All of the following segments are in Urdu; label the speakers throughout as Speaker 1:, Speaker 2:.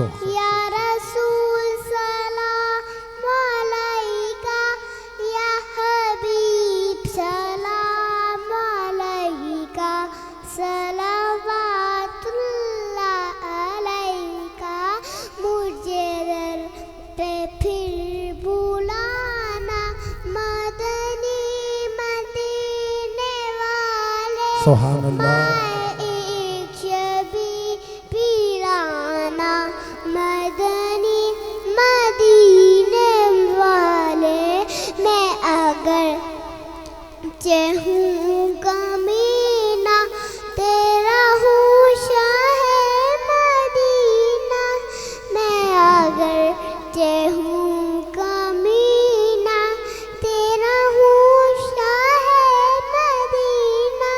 Speaker 1: یا رسول سلام علیکہ، یا حبیب سلام علیکہ، صلوات اللہ علیکہ، مجھے در پہ پھر بلانا مدنی مدینے والے،
Speaker 2: سبحان اللہ۔
Speaker 1: میں ایک شبی پیرانا مدنی مدینے والے، میں اگر چہوں کمینہ تیرا ہوں شاہ مدینہ، میں اگر چہوں کمینہ تیرا ہوں شاہ مدینہ،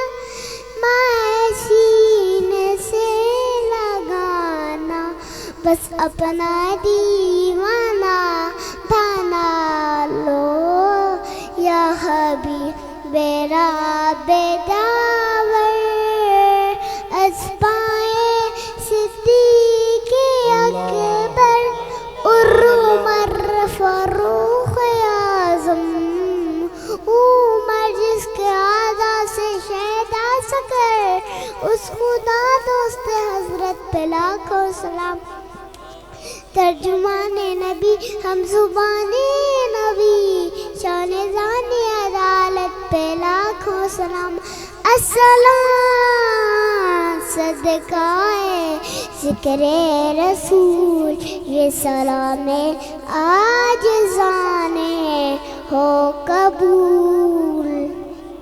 Speaker 1: میں سینے سے لگانا بس اپنا دیوانہ بنا لو، یا حبیب رب داور، از پائے صدیق اکبر، عمر فاروق اعظم، عمر جس کے اعضا سے شہد آ سکر، اس خدا دوست حضرت پہ لاکھوں سلام، ترجمان نبی ہم زبان نبی، شان زان عدالت پہ لاکھوں سلام، السلام صدقہ ذکر رسول، یہ سلام عاجزانے ہو قبول۔